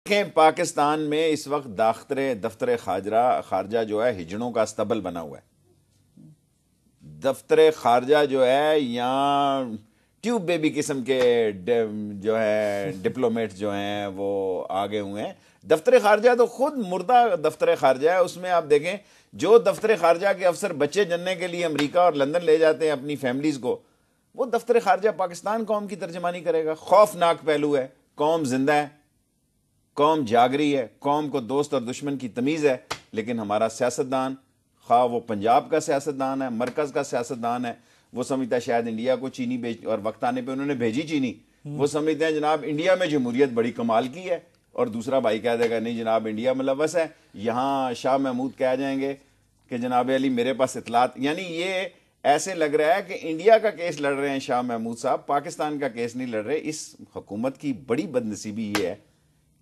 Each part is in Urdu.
دیکھیں پاکستان میں اس وقت دفتر خارجہ جو ہے ہجڑوں کا استبل بنا ہوا ہے. دفتر خارجہ جو ہے یہاں ٹیوب بیبی قسم کے جو ہے ڈپلومیٹ جو ہیں وہ آگے ہوئے ہیں. دفتر خارجہ تو خود مردہ دفتر خارجہ ہے. اس میں آپ دیکھیں جو دفتر خارجہ کے افسر بچے جننے کے لیے امریکہ اور لندن لے جاتے ہیں اپنی فیملیز کو، وہ دفتر خارجہ پاکستان قوم کی ترجمانی کرے گا. خوفناک پہلو ہے. قوم زندہ ہے، قوم جاگری ہے، قوم کو دوست اور دشمن کی تمیز ہے. لیکن ہمارا سیاستدان، خواہ وہ پنجاب کا سیاستدان ہے، مرکز کا سیاستدان ہے، وہ سمجھتا ہے شاید انڈیا کو چینی بیچ، اور وقت آنے پہ انہوں نے بھیجی چینی، وہ سمجھتے ہیں جناب انڈیا میں جمہوریت بڑی کمال کی ہے. اور دوسرا بھائی کہہ دے گا نہیں جناب انڈیا ملوث ہے. یہاں شاہ محمود کہہ جائیں گے کہ جناب علی میرے پاس اطلاعات. یعنی یہ ایسے لگ رہا ہے کہ انڈیا کا کیس لڑ رہے ہیں شاہ محمود صاحب، پاکستان کا کیس نہیں لڑ رہے. اس حکومت کی بڑی بدنصیبی یہ ہے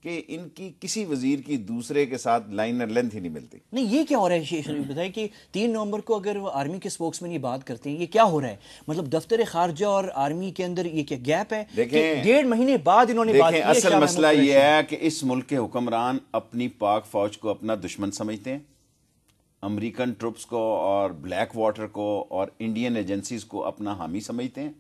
کہ ان کی کسی وزیر کی دوسرے کے ساتھ لائنر لینتھ ہی نہیں ملتی. نہیں یہ کیا ہو رہا ہے شریف بتائیں کہ 3 نومبر کو اگر وہ آرمی کے سپوکس مین یہ بات کرتے ہیں، یہ کیا ہو رہا ہے؟ مطلب دفتر خارجہ اور آرمی کے اندر یہ کیا گیپ ہے؟ دیکھیں 1.5 مہینے بعد انہوں نے بات کی ہے. اصل مسئلہ یہ ہے کہ اس ملک کے حکمران اپنی پاک فوج کو اپنا دشمن سمجھتے ہیں، امریکن ٹروپس کو اور بلیک واٹر کو اور انڈین ایجنسیز کو اپنا حامی سمجھتے ہیں.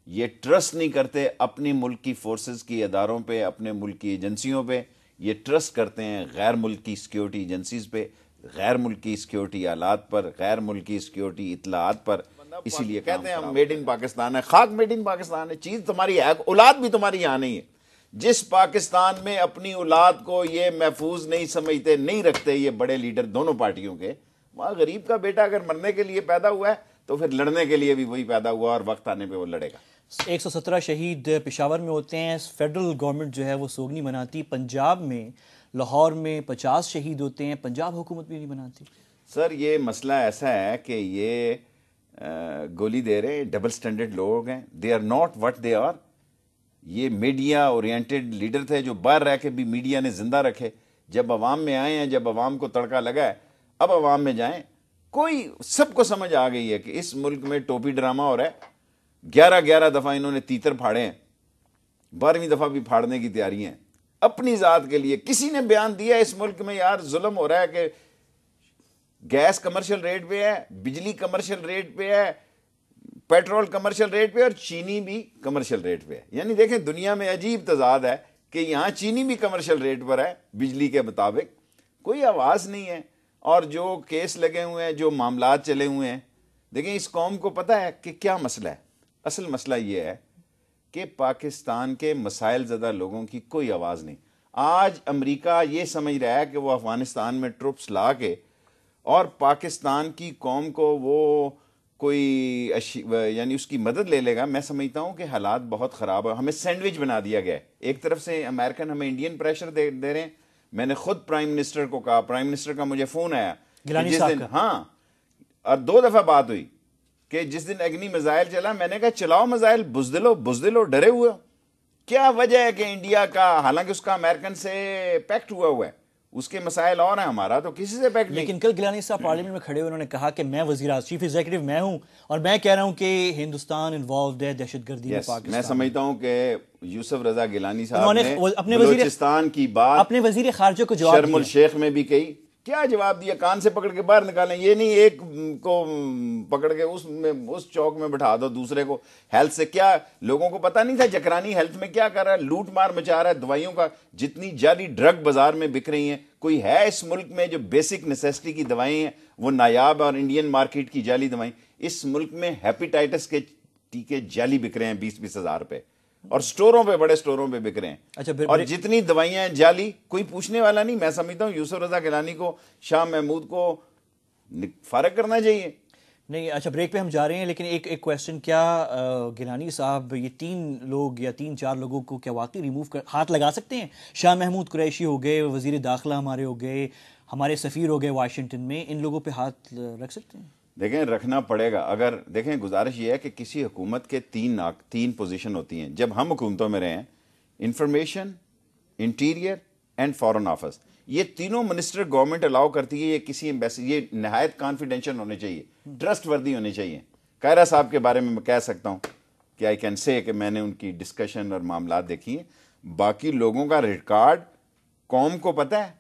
یہ ٹرسٹ نہیں کرتے اپنی ملک کی فورسز کی اداروں پہ، اپنے ملک کی ایجنسیوں پہ. یہ ٹرسٹ کرتے ہیں غیر ملکی سیکیورٹی ایجنسیز پہ، غیر ملکی سیکیورٹی آلات پر، غیر ملکی سیکیورٹی اطلاعات پر. اسی لیے کہتے ہیں ہم میڈ ان پاکستان ہے. خاک میڈ ان پاکستان ہے، چیز تمہاری ہے، اولاد بھی تمہاری یہاں نہیں ہے. جس پاکستان میں اپنی اولاد کو یہ محفوظ نہیں سمجھتے، نہیں رکھتے یہ بڑے لیڈر دونوں پارٹیوں کے، وہاں غریب کا بیٹا اگر مرنے کے لیے پیدا ہوا ہے تو پھر لڑنے کے لیے بھی وہی پیدا ہوا، اور وقت آنے پہ وہ لڑے گا. 117 شہید پشاور میں ہوتے ہیں. فیڈرل گورنمنٹ جو ہے وہ سوگنی مناتی. پنجاب میں لاہور میں 50 شہید ہوتے ہیں، پنجاب حکومت بھی نہیں مناتی. سر یہ مسئلہ ایسا ہے کہ یہ گولی دے رہے ڈبل سٹینڈرڈ لوگ ہیں. They are not what they are. یہ میڈیا اورینٹڈ لیڈر تھے جو باہر رہ کے بھی میڈیا نے زندہ رکھے. جب عوام میں آئے ہیں، جب عوام کو تڑکا لگا ہے، اب عوام میں جائیں. کوئی سب کو سمجھ آ گئی ہے کہ اس ملک میں ٹوپی ڈرامہ ہو رہا ہے. 11 دفعہ انہوں نے تیتر پھاڑے ہیں، 12ویں دفعہ بھی پھاڑنے کی تیاری ہیں اپنی ذات کے لیے. کسی نے بیان دیا اس ملک میں یار ظلم ہو رہا ہے کہ گیس کمرشل ریٹ پہ ہے، بجلی کمرشل ریٹ پہ ہے، پیٹرول کمرشل ریٹ پہ، اور چینی بھی کمرشل ریٹ پہ ہے. یعنی دیکھیں دنیا میں عجیب تضاد ہے کہ یہاں چینی بھی کمرشل ریٹ پر ہے بجلی کے مطابق. کوئی آواز نہیں ہے. اور جو کیس لگے ہوئے ہیں، جو معاملات چلے ہوئے ہیں، دیکھیں اس قوم کو پتہ ہے کہ کیا مسئلہ ہے. اصل مسئلہ یہ ہے کہ پاکستان کے مسائل زدہ لوگوں کی کوئی آواز نہیں. آج امریکہ یہ سمجھ رہا ہے کہ وہ افغانستان میں ٹروپس لا کے اور پاکستان کی قوم کو وہ کوئی یعنی اس کی مدد لے لے گا. میں سمجھتا ہوں کہ حالات بہت خراب ہے. ہمیں سینڈوچ بنا دیا گیا ہے. ایک طرف سے امریکن ہمیں انڈین پریشر دے رہے ہیں. میں نے خود پرائم منسٹر کو کہا، پرائم منسٹر کا مجھے فون آیا گیلانی جس صاحب دن، کا، ہاں، اور 2 دفعہ بات ہوئی کہ جس دن اگنی میزائل چلا، میں نے کہا چلاؤ میزائل، بزدلو ڈرے ہوئے ہو. کیا وجہ ہے کہ انڈیا کا، حالانکہ اس کا امریکن سے پیکٹ ہوا ہے، اس کے مسائل اور ہیں، ہمارا تو کسی سے پیکٹ نہیں. لیکن کل گیلانی صاحب پارلیمنٹ میں کھڑے ہوئے انہوں نے کہا کہ میں وزیر اعظم، چیف ایگزیکٹو میں ہوں، اور میں کہہ رہا ہوں کہ ہندوستان انوالوڈ ہے دہشت گردی میں پاکستان. میں سمجھتا ہوں کہ یوسف رضا گیلانی صاحب انہوں نے اپنے بلوچستان کی بات اپنے وزیر خارجہ کو جواب شرم الشیخ میں بھی کہی. کیا جواب دیا؟ کان سے پکڑ کے باہر نکالیں. یہ نہیں ایک کو پکڑ کے اس چوک میں بٹھا دو، دوسرے کو ہیلتھ سے. کیا لوگوں کو پتہ نہیں تھا جکرانی ہیلتھ میں کیا کر رہا ہے؟ لوٹ مار مچا رہا ہے. دوائیوں کا جتنی جعلی ڈرگ بازار میں بک رہی ہیں، کوئی ہے اس ملک میں جو بیسک نیسیسٹی کی دوائیں ہیں وہ نایاب، اور انڈین مارکیٹ کی جعلی دوائیں. اس ملک میں ہیپیٹائٹس کے ٹیکے جعلی بک رہے ہیں 20-20 ہزار پہ، اور سٹوروں پہ، بڑے سٹوروں پہ بک رہے ہیں. اچھا اور جتنی دوائیاں ہیں جعلی، کوئی پوچھنے والا نہیں. میں سمجھتا ہوں یوسف رضا گیلانی کو، شاہ محمود کو فارغ کرنا چاہیے. نہیں اچھا بریک پہ ہم جا رہے ہیں، لیکن ایک کویسچن، کیا گیلانی صاحب یہ 3 لوگ یا 3-4 لوگوں کو کیا واقعی ہاتھ لگا سکتے ہیں؟ شاہ محمود قریشی ہو گئے، وزیر داخلہ ہمارے ہو گئے، ہمارے سفیر ہو گئے واشنگٹن میں، ان لوگوں پہ ہاتھ رکھ سکتے ہیں؟ دیکھیں رکھنا پڑے گا. اگر دیکھیں گزارش یہ ہے کہ کسی حکومت کے 3 پوزیشن ہوتی ہیں. جب ہم حکومتوں میں رہے ہیں، information, interior and foreign office, یہ تینوں منسٹر گورنمنٹ الاؤ کرتی ہے. یہ کسی ایمبیسی، یہ نہایت کانفیڈینشیل ہونے چاہیے، ٹرسٹ وردی ہونے چاہیے. کائرہ صاحب کے بارے میں کہہ سکتا ہوں کہ آئی کین سے کہ میں نے ان کی ڈسکشن اور معاملات دیکھی ہیں. باقی لوگوں کا ریکارڈ قوم کو پتہ ہے،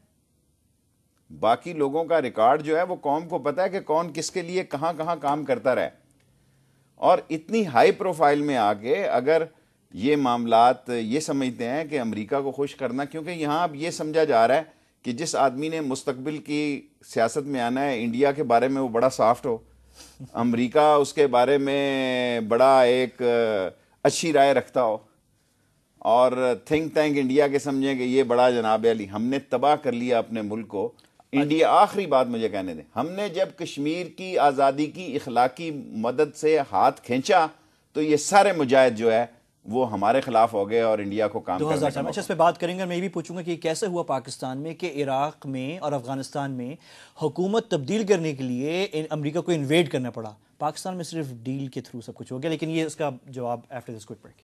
باقی لوگوں کا ریکارڈ جو ہے وہ قوم کو پتہ ہے کہ کون کس کے لیے کہاں کہاں کام کرتا رہا ہے. اور اتنی ہائی پروفائل میں آ کے اگر یہ معاملات یہ سمجھتے ہیں کہ امریکہ کو خوش کرنا، کیونکہ یہاں اب یہ سمجھا جا رہا ہے کہ جس آدمی نے مستقبل کی سیاست میں آنا ہے، انڈیا کے بارے میں وہ بڑا سافٹ ہو، امریکہ اس کے بارے میں بڑا ایک اچھی رائے رکھتا ہو، اور تھنک ٹینک انڈیا کے سمجھیں کہ یہ بڑا جناب علی. ہم نے تباہ کر لیا اپنے ملک کو. انڈیا، آخری بات مجھے کہنے دیں، ہم نے جب کشمیر کی آزادی کی اخلاقی مدد سے ہاتھ کھینچا تو یہ سارے مجاہد جو ہے وہ ہمارے خلاف ہو گئے اور انڈیا کو کام کرنے کا 2004 میں موقع. اس پہ بات کریں گے. میں یہ بھی پوچھوں گا کہ یہ کیسے ہوا پاکستان میں کہ عراق میں اور افغانستان میں حکومت تبدیل کرنے کے لیے امریکہ کو انویڈ کرنا پڑا. پاکستان میں صرف ڈیل کے تھرو سب کچھ ہو گیا، لیکن یہ اس کا جواب آفٹر دس کوئک بریک.